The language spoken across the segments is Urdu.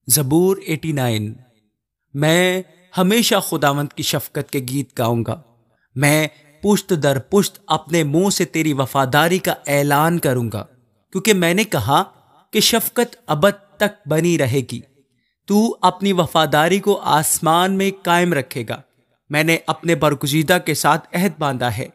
زبور 89۔ میں ہمیشہ خداوند کی شفقت کے گیت گاؤں گا۔ میں پشت در پشت اپنے منہ سے تیری وفاداری کا اعلان کروں گا، کیونکہ میں نے کہا کہ شفقت ابد تک بنی رہے گی۔ تو اپنی وفاداری کو آسمان میں قائم رکھے گا۔ میں نے اپنے برگزیدہ کے ساتھ عہد باندھا ہے۔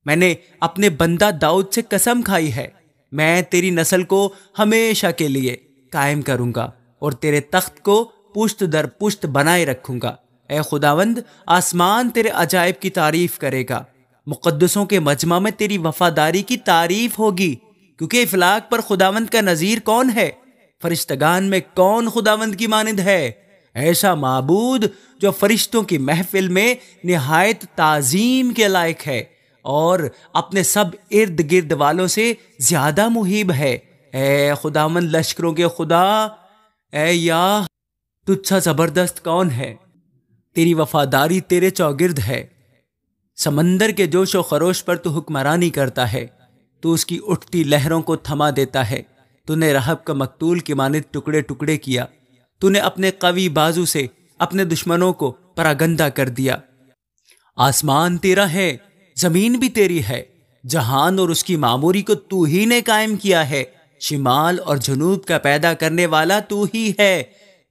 میں نے اپنے بندہ داؤد سے قسم کھائی ہے، میں تیری نسل کو ہمیشہ کے لیے قائم کروں گا اور تیرے تخت کو پشت در پشت بنائے رکھوں گا۔ اے خداوند، آسمان تیرے عجائب کی تعریف کرے گا، مقدسوں کے مجمع میں تیری وفاداری کی تعریف ہوگی، کیونکہ افلاک پر خداوند کا نظیر کون ہے؟ فرشتگان میں کون خداوند کی مانند ہے؟ ایسا معبود جو فرشتوں کی محفل میں نہایت تعظیم کے لائق ہے اور اپنے سب ارد گرد والوں سے زیادہ محیب ہے۔ اے خداوند لشکروں کے خدا، اے یا تجھ سا زبردست کون ہے؟ تیری وفاداری تیرے چوگرد ہے۔ سمندر کے جوش و خروش پر تو حکمرانی کرتا ہے، تو اس کی اٹھتی لہروں کو تھما دیتا ہے۔ تو نے رہب کا مقتول کی مانند ٹکڑے ٹکڑے کیا، تو نے اپنے قوی بازو سے اپنے دشمنوں کو پراگندہ کر دیا۔ آسمان تیرا ہے، زمین بھی تیری ہے، جہان اور اس کی معموری کو تو ہی نے قائم کیا ہے۔ شمال اور جنوب کا پیدا کرنے والا تو ہی ہے۔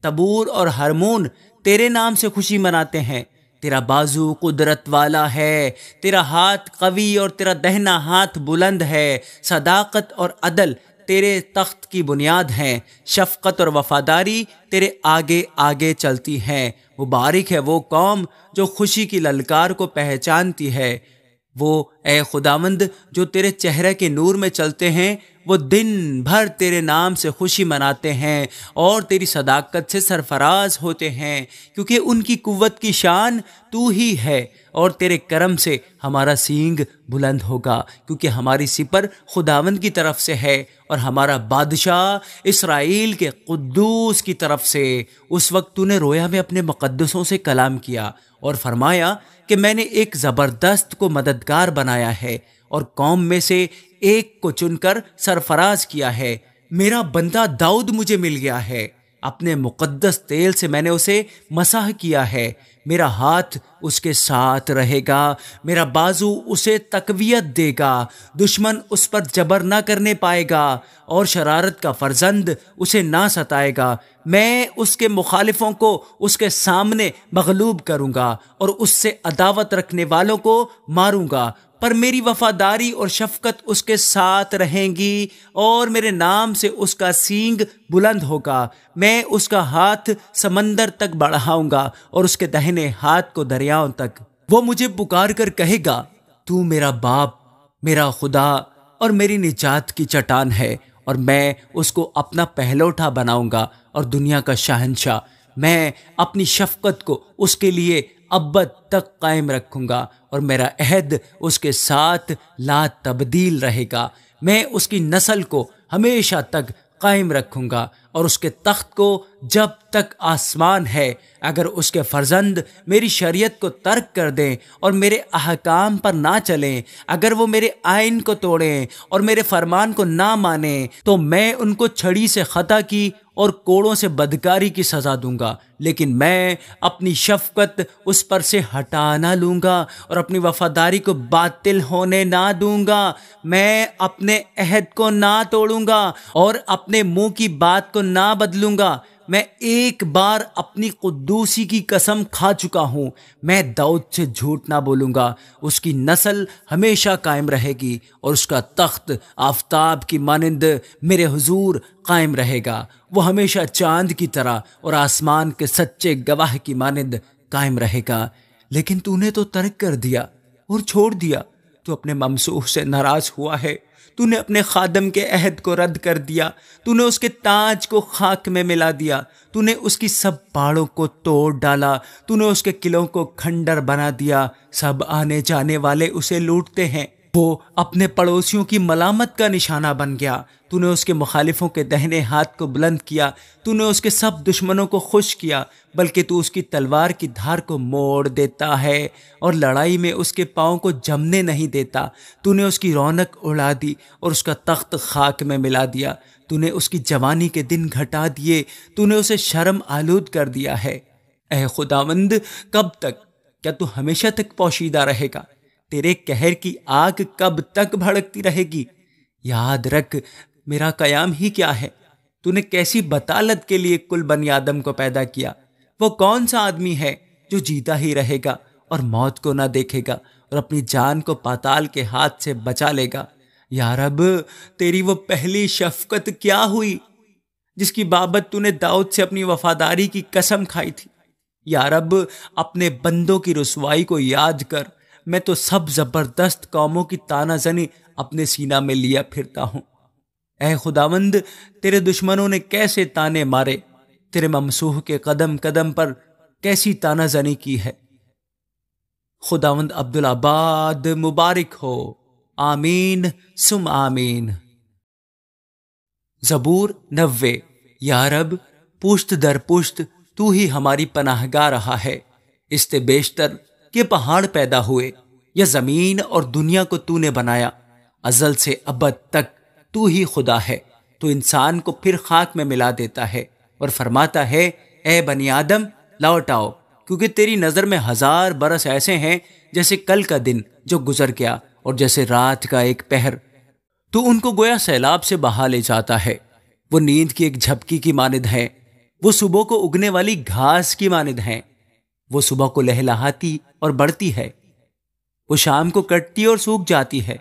تبور اور ہرمون تیرے نام سے خوشی مناتے ہیں۔ تیرا بازو قدرت والا ہے، تیرا ہاتھ قوی اور تیرا دہنا ہاتھ بلند ہے۔ صداقت اور عدل تیرے تخت کی بنیاد ہیں، شفقت اور وفاداری تیرے آگے آگے چلتی ہیں۔ مبارک ہے وہ قوم جو خوشی کی للکار کو پہچانتی ہے۔ وہ اے خداوند جو تیرے چہرے کے نور میں چلتے ہیں، وہ دن بھر تیرے نام سے خوشی مناتے ہیں اور تیری صداقت سے سرفراز ہوتے ہیں، کیونکہ ان کی قوت کی شان تو ہی ہے، اور تیرے کرم سے ہمارا سینگ بلند ہوگا، کیونکہ ہماری سپر خداوند کی طرف سے ہے اور ہمارا بادشاہ اسرائیل کے قدوس کی طرف سے۔ اس وقت تو نے رویا میں اپنے مقدسوں سے کلام کیا اور فرمایا کہ میں نے ایک زبردست کو مددگار بنایا ہے اور قوم میں سے ایک کو چن کر سرفراز کیا ہے۔ میرا بندہ داؤد مجھے مل گیا ہے، اپنے مقدس تیل سے میں نے اسے مسح کیا ہے۔ میرا ہاتھ اس کے ساتھ رہے گا، میرا بازو اسے تقویت دے گا، دشمن اس پر جبر نہ کرنے پائے گا اور شرارت کا فرزند اسے نہ ستائے گا۔ میں اس کے مخالفوں کو اس کے سامنے مغلوب کروں گا اور اس سے عداوت رکھنے والوں کو ماروں گا، پر میری وفاداری اور شفقت اس کے ساتھ رہیں گی اور میرے نام سے اس کا سینگ بلند ہوگا۔ میں اس کا ہاتھ سمندر تک بڑھاؤں گا اور اس کے دہنے ہاتھ کو دریاؤں تک۔ وہ مجھے پکار کر کہے گا، تو میرا باپ، میرا خدا اور میری نجات کی چٹان ہے، اور میں اس کو اپنا پہلوٹا بناؤں گا اور دنیا کا شہنشاہ۔ میں اپنی شفقت کو اس کے لیے ابد تک قائم رکھوں گا اور میرا عہد اس کے ساتھ لا تبدیل رہے گا۔ میں اس کی نسل کو ہمیشہ تک قائم رکھوں گا اور اس کے تخت کو جب تک آسمان ہے۔ اگر اس کے فرزند میری شریعت کو ترک کر دیں اور میرے احکام پر نہ چلیں، اگر وہ میرے آئین کو توڑیں اور میرے فرمان کو نہ مانیں، تو میں ان کو چھڑی سے خطا کی اور کوڑوں سے بدکاری کی سزا دوں گا، لیکن میں اپنی شفقت اس پر سے ہٹا نہ لوں گا اور اپنی وفاداری کو باطل ہونے نہ دوں گا۔ میں اپنے عہد کو نہ توڑوں گا اور اپنے منہ کی بات کو نہ بدلوں گا۔ میں ایک بار اپنی قدوسی کی قسم کھا چکا ہوں، میں داؤد سے جھوٹ نہ بولوں گا۔ اس کی نسل ہمیشہ قائم رہے گی اور اس کا تخت آفتاب کی مانند میرے حضور قائم رہے گا۔ وہ ہمیشہ چاند کی طرح اور آسمان کے سچے گواہ کی مانند قائم رہے گا۔ لیکن تو نے تو ترک کر دیا اور چھوڑ دیا، تو اپنے ممسوح سے ناراض ہوا ہے۔ تو نے اپنے خادم کے عہد کو رد کر دیا، تو نے اس کے تاج کو خاک میں ملا دیا، تو نے اس کی سب پہاڑوں کو توڑ ڈالا، تو نے اس کے قلعوں کو کھنڈر بنا دیا۔ سب آنے جانے والے اسے لوٹتے ہیں، وہ اپنے پڑوسیوں کی ملامت کا نشانہ بن گیا۔ تو نے اس کے مخالفوں کے دہنے ہاتھ کو بلند کیا، تو نے اس کے سب دشمنوں کو خوش کیا، بلکہ تو اس کی تلوار کی دھار کو موڑ دیتا ہے اور لڑائی میں اس کے پاؤں کو جمنے نہیں دیتا۔ تو نے اس کی رونق اڑا دی اور اس کا تخت خاک میں ملا دیا۔ تو نے اس کی جوانی کے دن گھٹا دیے، تو نے اسے شرم آلود کر دیا ہے۔ اے خداوند، کب تک؟ کیا تو ہمیشہ تک پوشیدہ رہے گا؟ تیرے قہر کی آگ کب تک بھڑکتی رہے گی؟ یاد رکھ، میرا قیام ہی کیا ہے؟ تو نے کیسی بطالت کے لیے کل بنی آدم کو پیدا کیا؟ وہ کون سا آدمی ہے جو جیتا ہی رہے گا اور موت کو نہ دیکھے گا اور اپنی جان کو پاتال کے ہاتھ سے بچا لے گا؟ یا رب، تیری وہ پہلی شفقت کیا ہوئی جس کی بابت تو نے داؤد سے اپنی وفاداری کی قسم کھائی تھی؟ یا رب، اپنے بندوں کی رسوائی کو یاد کر۔ میں تو سب زبردست قوموں کی تانا زنی اپنے سینہ میں لیا پھرتا ہوں۔ اے خداوند، تیرے دشمنوں نے کیسے تانے مارے، تیرے ممسوح کے قدم قدم پر کیسی تانا زنی کی ہے۔ خداوند عبدالآباد مبارک ہو، آمین سم آمین۔ زبور 90۔ یا رب، پشت در پشت تو ہی ہماری پناہ گاہ رہا ہے، اس سے بیشتر کہ پہاڑ پیدا ہوئے یا زمین اور دنیا کو تو نے بنایا۔ ازل سے ابد تک تو ہی خدا ہے۔ تو انسان کو پھر خاک میں ملا دیتا ہے اور فرماتا ہے، اے بنی آدم، لوٹ آؤ، کیونکہ تیری نظر میں 1000 برس ایسے ہیں جیسے کل کا دن جو گزر گیا اور جیسے رات کا ایک پہر۔ تو ان کو گویا سیلاب سے بہا لے جاتا ہے۔ وہ نیند کی ایک جھپکی کی مانند ہے، وہ صبح کو اگنے والی گھاس کی مانند ہیں۔ وہ صبح کو لہلہاتی اور بڑھتی ہے، وہ شام کو کٹتی اور سوکھ جاتی ہے،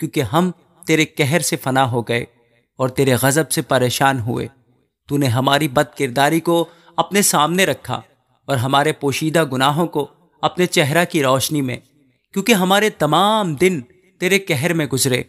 کیونکہ ہم تیرے قہر سے فنا ہو گئے اور تیرے غضب سے پریشان ہوئے۔ تو نے ہماری بد کرداری کو اپنے سامنے رکھا اور ہمارے پوشیدہ گناہوں کو اپنے چہرہ کی روشنی میں، کیونکہ ہمارے تمام دن تیرے قہر میں گزرے۔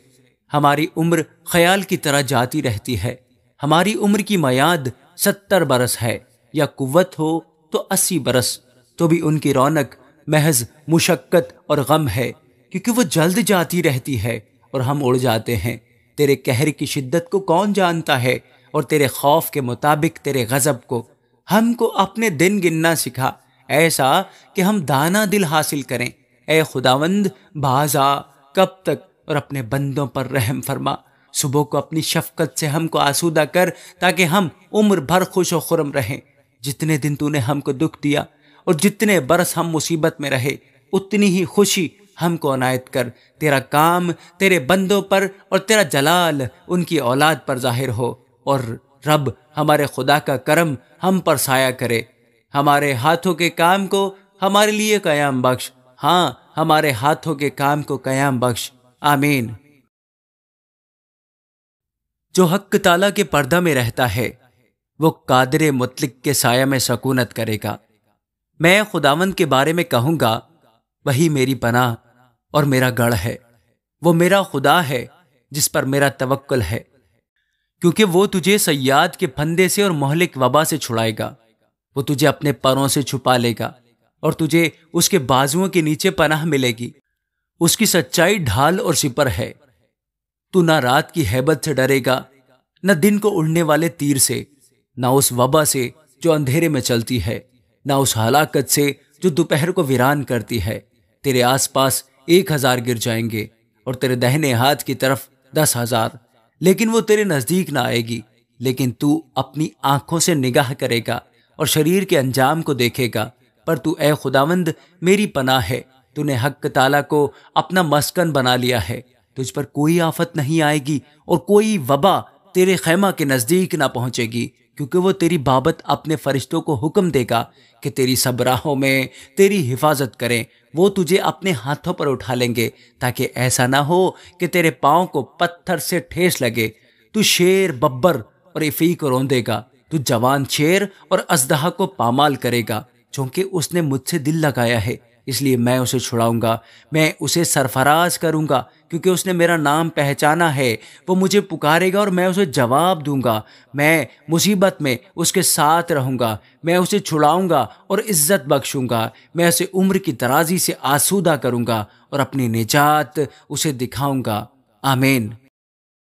ہماری عمر خیال کی طرح جاتی رہتی ہے، ہماری عمر کی میعاد 70 برس ہے، یا قوت ہو تو 80 برس، تو بھی ان کی رونق محض مشقت اور غم ہے، کیونکہ وہ جلد جاتی رہتی ہے اور ہم اڑ جاتے ہیں۔ تیرے قہر کی شدت کو کون جانتا ہے، اور تیرے خوف کے مطابق تیرے غضب کو؟ ہم کو اپنے دن گننا سکھا، ایسا کہ ہم دانا دل حاصل کریں۔ اے خداوند، باز آ، کب تک؟ اور اپنے بندوں پر رحم فرما۔ صبح کو اپنی شفقت سے ہم کو آسودہ کر، تاکہ ہم عمر بھر خوش و خرم رہیں۔ جتنے دن تو نے ہم کو دکھ دیا اور جتنے برس ہم مصیبت میں رہے، اتنی ہی خوشی ہم کو عنایت کر۔ تیرا کام تیرے بندوں پر اور تیرا جلال ان کی اولاد پر ظاہر ہو، اور رب، ہمارے خدا کا کرم ہم پر سایہ کرے۔ ہمارے ہاتھوں کے کام کو ہمارے لیے قیام بخش، ہاں، ہمارے ہاتھوں کے کام کو قیام بخش، آمین۔ جو حق تعالیٰ کے پردہ میں رہتا ہے، وہ قادر مطلق کے سایہ میں سکونت کرے گا۔ میں خداوند کے بارے میں کہوں گا، وہی میری پناہ اور میرا گڑھ ہے، وہ میرا خدا ہے جس پر میرا توکل ہے، کیونکہ وہ تجھے صیاد کے پھندے سے اور مہلک وبا سے چھڑائے گا۔ وہ تجھے اپنے پروں سے چھپا لے گا اور تجھے اس کے بازوؤں کے نیچے پناہ ملے گی۔ اس کی سچائی ڈھال اور سپر ہے۔ تو نہ رات کی ہیبت سے ڈرے گا، نہ دن کو اڑنے والے تیر سے، نہ اس وبا سے جو اندھیرے میں چلتی ہے، نہ اس ہلاکت سے جو دوپہر کو ویران کرتی ہے۔ تیرے آس پاس 1000 گر جائیں گے اور تیرے دہنے ہاتھ کی طرف 10,000، لیکن وہ تیرے نزدیک نہ آئے گی۔ لیکن تو اپنی آنکھوں سے نگاہ کرے گا اور شریر کے انجام کو دیکھے گا۔ پر تو اے خداوند میری پناہ ہے، تو نے حق تعالیٰ کو اپنا مسکن بنا لیا ہے۔ تجھ پر کوئی آفت نہیں آئے گی اور کوئی وبا تیرے خیمہ کے نزدیک نہ پہنچے گی، کیونکہ وہ تیری بابت اپنے فرشتوں کو حکم دے گا کہ تیری سب راہوں میں تیری حفاظت کریں۔ وہ تجھے اپنے ہاتھوں پر اٹھا لیں گے، تاکہ ایسا نہ ہو کہ تیرے پاؤں کو پتھر سے ٹھیس لگے۔ تو شیر، ببر اور افعی کو روندے گا، تو جوان شیر اور اژدہا کو پامال کرے گا، چونکہ اس نے مجھ سے دل لگایا ہے، اس لیے میں اسے چھڑاؤں گا۔ میں اسے سرفراز کروں گا، کیونکہ اس نے میرا نام پہچانا ہے۔ وہ مجھے پکارے گا اور میں اسے جواب دوں گا۔ میں مصیبت میں اس کے ساتھ رہوں گا، میں اسے چھڑاؤں گا اور عزت بخشوں گا۔ میں اسے عمر کی درازی سے آسودہ کروں گا اور اپنی نجات اسے دکھاؤں گا، آمین۔